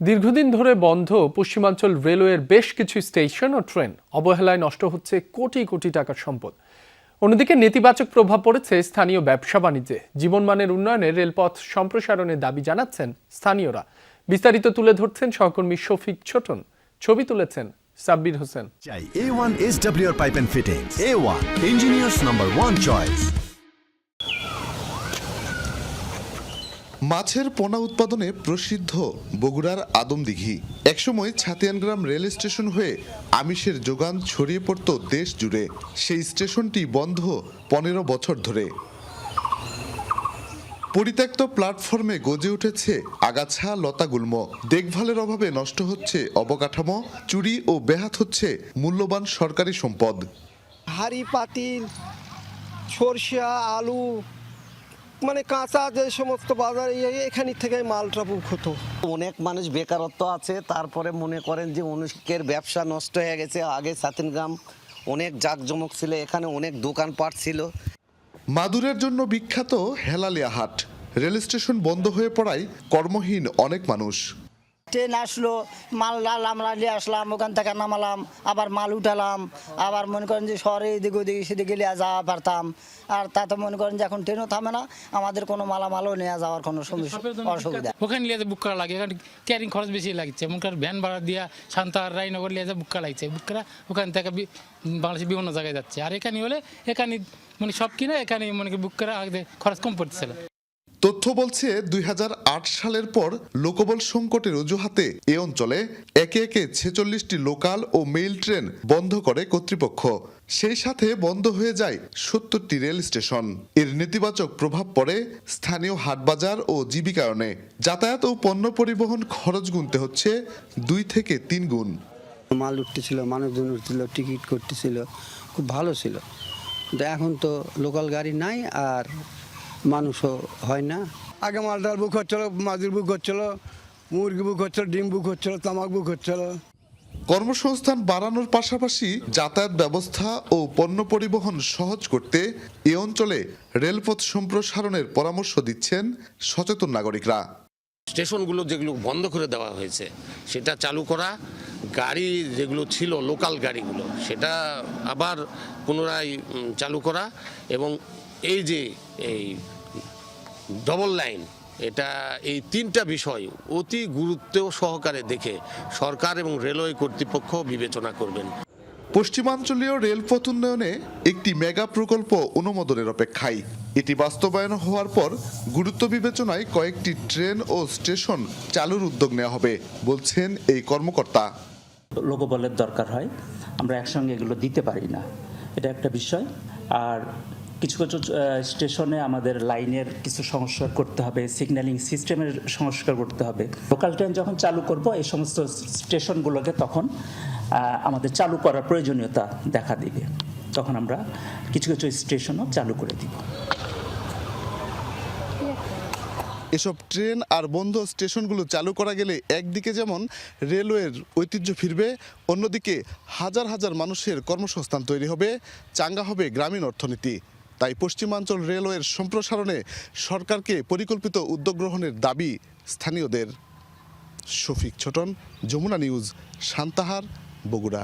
দীর্ঘদিন ধরে বন্ধ পশ্চিমাঞ্চল রেলওয়ের বেশ কিছু স্টেশন ও ট্রেন অবহেলায় নষ্ট হচ্ছে কোটি কোটি টাকার সম্পদ। অন্যদিকে নেতিবাচক প্রভাব পড়েছে স্থানীয় ব্যবসা বাণিজ্যে। জীবনমানের উন্নয়নে রেলপথ সম্প্রসারণের দাবি জানাচ্ছেন স্থানীয়রা। বিস্তারিত তুলে ধরছেন সহকর্মী শফিক ছোটন, ছবি তুলেছেন Sabbir Hossain. A1 SWR Pipe and Fittings. A1 Engineers #1 choice. মাছের পোনা উৎপাদনে প্রসিদ্ধ বগুড়ার আদমদিঘি একসময় ছাতিয়ানগ্রাম রেল স্টেশন হয়ে আমিষের যোগান ছড়িয়ে পড়ত দেশ জুড়ে। সেই স্টেশনটি বন্ধ 15 বছর ধরে। পরিত্যক্ত প্ল্যাটফর্মে গজে উঠেছে আগাছা লতাগুল্ম। দেখভালের অভাবে নষ্ট হচ্ছে অবকাঠামো, চুরি ও ব্যাহত হচ্ছে মূল্যবান সরকারি সম্পদ। হাঁড়ি পাতিল, সরষা, আলু, মানে কাঁচা যে সমস্ত বাজার এখান থেকে মালটা বুক হতো। অনেক মানুষ বেকারত্ব আছে, তারপরে মনে করেন যে অনেকের ব্যবসা নষ্ট হয়ে গেছে। আগে ছাতিয়ানগ্রাম অনেক জাঁকজমক ছিল, এখানে অনেক দোকানপাট ছিল। মাদুরের জন্য বিখ্যাত হেলালিয়া হাট রেল স্টেশন বন্ধ হয়ে পড়ায় কর্মহীন অনেক মানুষ। ট্রেন আসলো, মাল আমরা নিয়ে আসলাম, ওখান থেকে নামালাম, আবার মাল উঠালাম, আবার মনে করেন যে শহরে এদিকে ওদিকে সেদিকে নিয়ে যাওয়া পারতাম। আর তা তো মনে করেন যে এখন ট্রেনও থামে না, আমাদের কোনো মালামালও নিয়ে যাওয়ার কোনো অসুবিধা। ওখানে নিয়ে বুক করা লাগে, এখানে ক্যারিং খরচ বেশি লাগছে। মনে করেন ভ্যান ভাড়া দিয়া শান্তা রায়নগর নিয়ে বুক করা লাগছে। বুক করা ওখান থেকে বাংলাদেশের বিভিন্ন জায়গায় যাচ্ছে। আর এখানে হলে এখানে মানে সব কিনা এখানে মনে করি বুক করা আগে খরচ কম পড়তেছিল। তথ্য বলছে 2008 সালের পর লোকবল সংকটের অজুহাতে এ অঞ্চলে একে একে 46টি লোকাল ও মেইল ট্রেন বন্ধ করে কর্তৃপক্ষ। সেই সাথে বন্ধ হয়ে যায় 70টি রেল স্টেশন। এর নেতিবাচক প্রভাব পড়ে স্থানীয় হাটবাজার ও জীবিকায়নে। যাতায়াত ও পণ্য পরিবহন খরচ গুনতে হচ্ছে 2 থেকে 3 গুণ। মাল উঠতেছিল, মানুষজন উঠছিল, টিকিট করতেছিল, খুব ভালো ছিল। কিন্তু এখন তো লোকাল গাড়ি নাই আর মানুষও হয় না। আগে মালটার বুক হচ্ছিল, মাদুর বুক হচ্ছিল, মুরগি বুক হচ্ছিল, ডিম বুক হচ্ছিল, তামাক বুক হচ্ছিল। কর্মসংস্থান বাড়ানোর পাশাপাশি যাতায়াত ব্যবস্থা ও পণ্য পরিবহন সহজ করতে এ অঞ্চলে রেলপথ সম্প্রসারণের পরামর্শ দিচ্ছেন সচেতন নাগরিকরা। স্টেশনগুলো যেগুলো বন্ধ করে দেওয়া হয়েছে সেটা চালু করা, গাড়ি যেগুলো ছিল লোকাল গাড়িগুলো সেটা আবার পুনরায় চালু করা, এবং এই যে এই ডবল লাইন, এটা এই 3টা বিষয় অতি গুরুত্ব সহকারে দেখে সরকার এবং রেলওয়ে কর্তৃপক্ষ বিবেচনা করবেন। পশ্চিমাঞ্চলীয় রেলপথ উন্নয়নে একটি মেগা প্রকল্প অনুমোদনের অপেক্ষায়। এটি বাস্তবায়ন হওয়ার পর গুরুত্ব বিবেচনায় কয়েকটি ট্রেন ও স্টেশন চালুর উদ্যোগ নেওয়া হবে বলছেন এই কর্মকর্তা। লোকবলের দরকার হয়, আমরা একসঙ্গে এগুলো দিতে পারি না, এটা একটা বিষয়। আর কিছু কিছু স্টেশনে আমাদের লাইনের কিছু সংস্কার করতে হবে, সিগন্যালিং সিস্টেমের সংস্কার করতে হবে। লোকাল ট্রেন যখন চালু করব এই সমস্ত স্টেশনগুলোকে তখন আমাদের চালু করার প্রয়োজনীয়তা দেখা দিবে, তখন আমরা কিছু কিছু স্টেশনও চালু করে দিব। এসব ট্রেন আর বন্ধ স্টেশনগুলো চালু করা গেলে একদিকে যেমন রেলওয়ের ঐতিহ্য ফিরবে, অন্যদিকে হাজার হাজার মানুষের কর্মসংস্থান তৈরি হবে, চাঙ্গা হবে গ্রামীণ অর্থনীতি। তাই পশ্চিমাঞ্চল রেলওয়ের সম্প্রসারণে সরকারকে পরিকল্পিত উদ্যোগ গ্রহণের দাবি স্থানীয়দের। শফিক ছোটন, যমুনা নিউজ, সান্তাহার, বগুড়া।